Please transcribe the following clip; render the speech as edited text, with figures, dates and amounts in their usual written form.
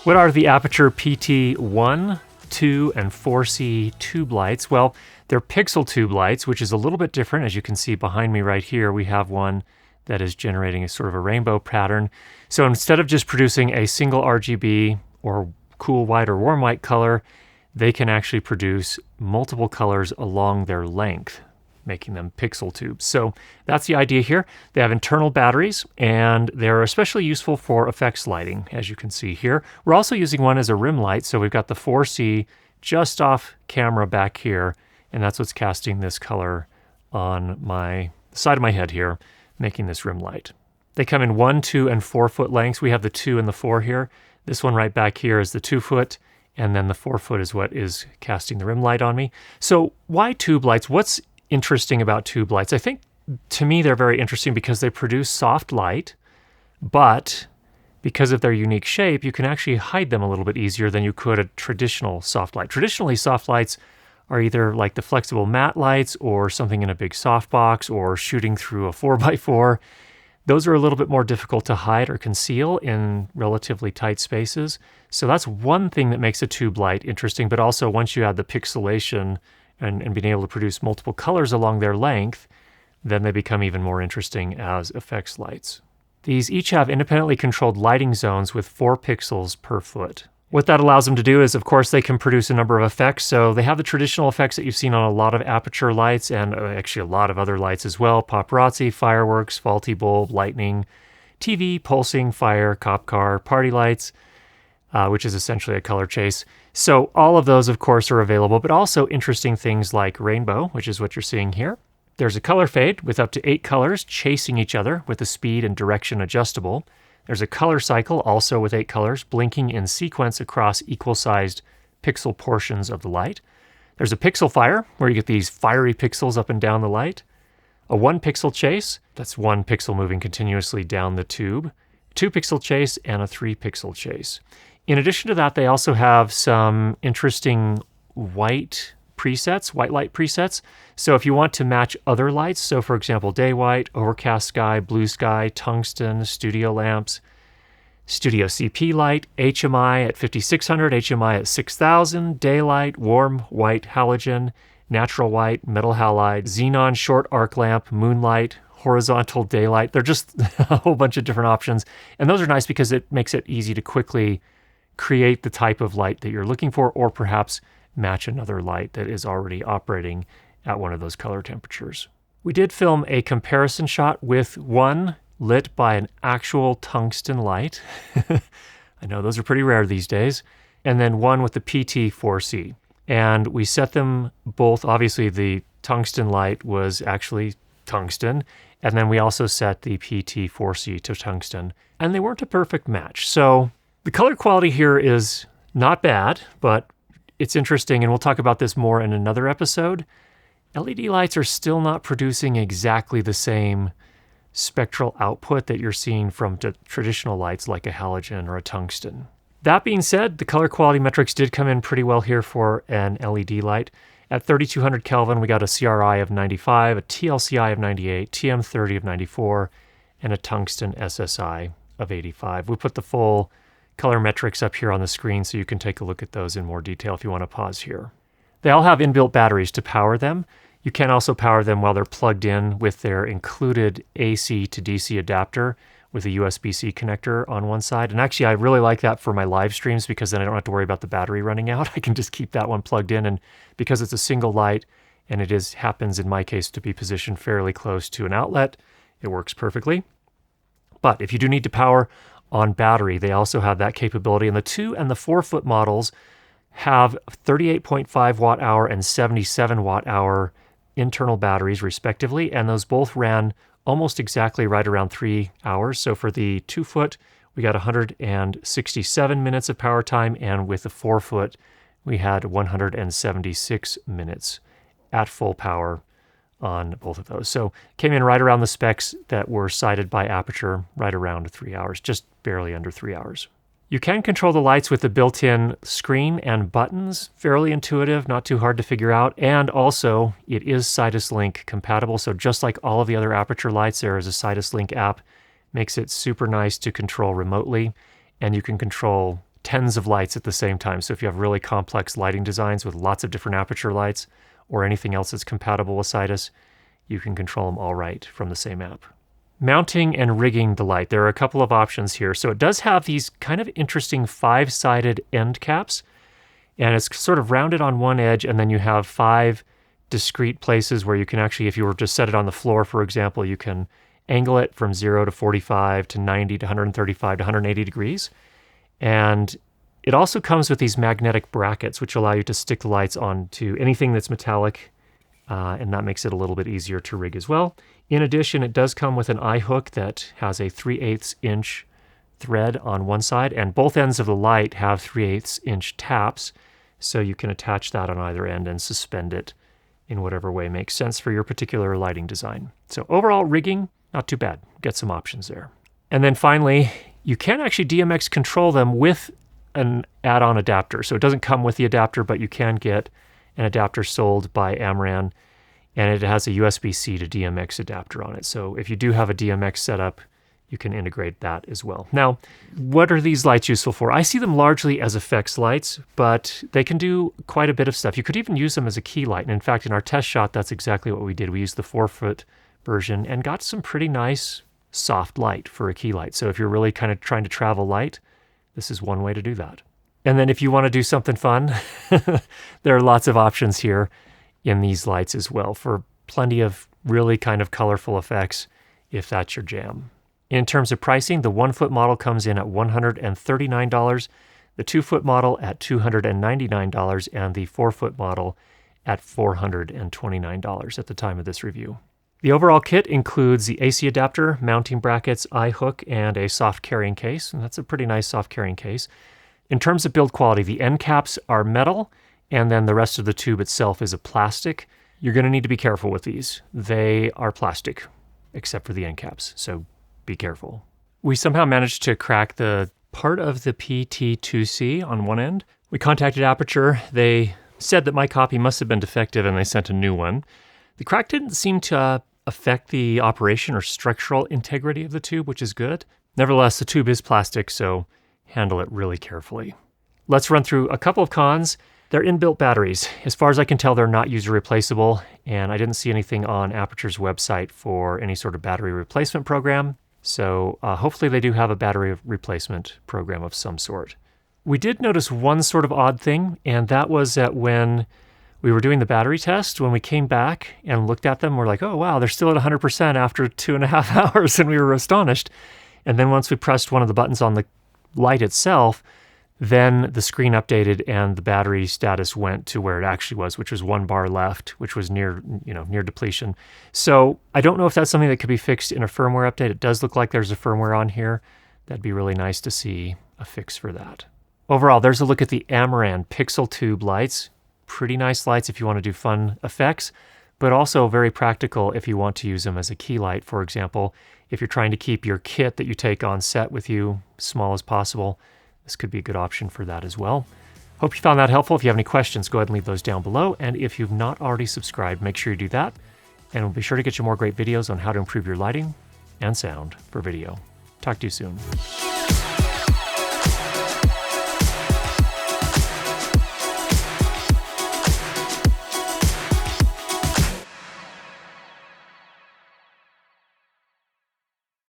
What are the Aputure PT1, 2, and 4C tube lights? Well, they're pixel tube lights, which is a little bit different. As you can see behind me right here, we have one that is generating a sort of a rainbow pattern. So instead of just producing a single RGB or cool white or warm white color, they can actually produce multiple colors along their length, making them pixel tubes. So that's the idea here. They have internal batteries, and they're especially useful for effects lighting, as you can see here. We're also using one as a rim light, so we've got the 4C just off camera back here, and that's what's casting this color on my side of my head here, making this rim light. They come in 1, 2, and 4 foot lengths. We have the 2 and the 4 here. This one right back here is the 2 foot, and then the 4 foot is what is casting the rim light on me. So why tube lights? What's interesting about tube lights? I think to me they're very interesting because they produce soft light, but because of their unique shape, you can actually hide them a little bit easier than you could a traditional soft light. Traditionally, soft lights are either like the flexible matte lights or something in a big softbox or shooting through a 4x4. Those are a little bit more difficult to hide or conceal in relatively tight spaces. So that's one thing that makes a tube light interesting, but also once you add the pixelation and being able to produce multiple colors along their length, then they become even more interesting as effects lights. These each have independently controlled lighting zones with 4 pixels per foot. What that allows them to do is, of course, they can produce a number of effects. So they have the traditional effects that you've seen on a lot of Aputure lights and actually a lot of other lights as well. Paparazzi, fireworks, faulty bulb, lightning, TV, pulsing, fire, cop car, party lights, which is essentially a color chase. So all of those, of course, are available, but also interesting things like rainbow, which is what you're seeing here. There's a color fade with up to 8 colors chasing each other with the speed and direction adjustable. There's a color cycle also with 8 colors blinking in sequence across equal-sized pixel portions of the light. There's a pixel fire where you get these fiery pixels up and down the light. A 1 pixel chase, that's 1 pixel moving continuously down the tube. 2 pixel chase and a 3 pixel chase. In addition to that, they also have some interesting white presets, white light presets. So if you want to match other lights, so for example, day white, overcast sky, blue sky, tungsten, studio lamps, studio CP light, HMI at 5600, HMI at 6000, daylight, warm white halogen, natural white, metal halide, xenon short arc lamp, moonlight, horizontal daylight. They're just a whole bunch of different options. And those are nice because it makes it easy to quickly create the type of light that you're looking for, or perhaps match another light that is already operating at one of those color temperatures. We did film a comparison shot with one lit by an actual tungsten light. I know those are pretty rare these days. And then one with the PT4C. And we set them both, obviously the tungsten light was actually tungsten, and then we also set the PT4C to tungsten, and they weren't a perfect match. So the color quality here is not bad, but it's interesting, and we'll talk about this more in another episode. LED lights are still not producing exactly the same spectral output that you're seeing from traditional lights like a halogen or a tungsten. That being said, the color quality metrics did come in pretty well here for an LED light. At 3200 Kelvin, we got a CRI of 95, a TLCI of 98, TM30 of 94, and a tungsten SSI of 85. We put the full color metrics up here on the screen so you can take a look at those in more detail if you want to pause here. They all have inbuilt batteries to power them. You can also power them while they're plugged in with their included AC to DC adapter with a USB-C connector on one side. And actually, I really like that for my live streams because then I don't have to worry about the battery running out. I can just keep that one plugged in, and because it's a single light and it happens in my case to be positioned fairly close to an outlet, it works perfectly. But if you do need to power on battery, they also have that capability. And the 2 and the 4 foot models have 38.5 watt hour and 77 watt hour internal batteries respectively, and those both ran almost exactly right around 3 hours. So for the 2 foot, we got 167 minutes of power time, and with the 4 foot, we had 176 minutes at full power on both of those. So came in right around the specs that were cited by Aputure, right around 3 hours, just barely under 3 hours. You can control the lights with the built-in screen and buttons. Fairly intuitive, not too hard to figure out. And also, it is Sidus Link compatible. So just like all of the other Aputure lights, there is a Sidus Link app. Makes it super nice to control remotely. And you can control tens of lights at the same time. So if you have really complex lighting designs with lots of different aperture lights or anything else that's compatible with Sidus, you can control them all right from the same app. Mounting and rigging the light. There are a couple of options here. So it does have these kind of interesting 5-sided end caps, and it's sort of rounded on one edge, and then you have 5 discrete places where you can actually, if you were to set it on the floor, for example, you can angle it from 0 to 45 to 90 to 135 to 180 degrees. And it also comes with these magnetic brackets, which allow you to stick the lights onto anything that's metallic, and that makes it a little bit easier to rig as well. In addition, it does come with an eye hook that has a 3/8 inch thread on one side, and both ends of the light have 3/8 inch taps, so you can attach that on either end and suspend it in whatever way makes sense for your particular lighting design. So overall rigging, not too bad. Get some options there. And then finally, you can actually DMX control them with an add-on adapter. So it doesn't come with the adapter, but you can get an adapter sold by Amaran, and it has a USB-C to DMX adapter on it. So if you do have a DMX setup, you can integrate that as well. Now, what are these lights useful for? I see them largely as effects lights, but they can do quite a bit of stuff. You could even use them as a key light. And in fact, in our test shot, that's exactly what we did. We used the 4-foot version and got some pretty nice soft light for a key light. So if you're really kind of trying to travel light, this is one way to do that. And then if you want to do something fun, there are lots of options here in these lights as well for plenty of really kind of colorful effects if that's your jam. In terms of pricing, the 1-foot model comes in at $139, the 2-foot model at $299, and the 4-foot model at $429 at the time of this review. The overall kit includes the AC adapter, mounting brackets, eye hook, and a soft carrying case, and that's a pretty nice soft carrying case. In terms of build quality, the end caps are metal, and then the rest of the tube itself is a plastic. You're going to need to be careful with these. They are plastic, except for the end caps, so be careful. We somehow managed to crack the part of the PT2c on one end. We contacted Aputure. They said that my copy must have been defective, and they sent a new one. The crack didn't seem to affect the operation or structural integrity of the tube, which is good. Nevertheless, the tube is plastic, so handle it really carefully. Let's run through a couple of cons. They're inbuilt batteries. As far as I can tell, they're not user replaceable, and I didn't see anything on Aputure's website for any sort of battery replacement program. So hopefully they do have a battery replacement program of some sort. We did notice one sort of odd thing, and that was that when we were doing the battery test, when we came back and looked at them, we're like, oh wow, they're still at 100% after 2.5 hours, and we were astonished. And then once we pressed one of the buttons on the light itself, then the screen updated and the battery status went to where it actually was, which was 1 bar left, which was near depletion. So I don't know if that's something that could be fixed in a firmware update. It does look like there's a firmware on here. That'd be really nice to see a fix for that. Overall, there's a look at the Amaran pixel tube lights. Pretty nice lights if you want to do fun effects, but also very practical if you want to use them as a key light, for example. If you're trying to keep your kit that you take on set with you small as possible, this could be a good option for that as well. Hope you found that helpful. If you have any questions, go ahead and leave those down below. And if you've not already subscribed, make sure you do that. And we'll be sure to get you more great videos on how to improve your lighting and sound for video. Talk to you soon.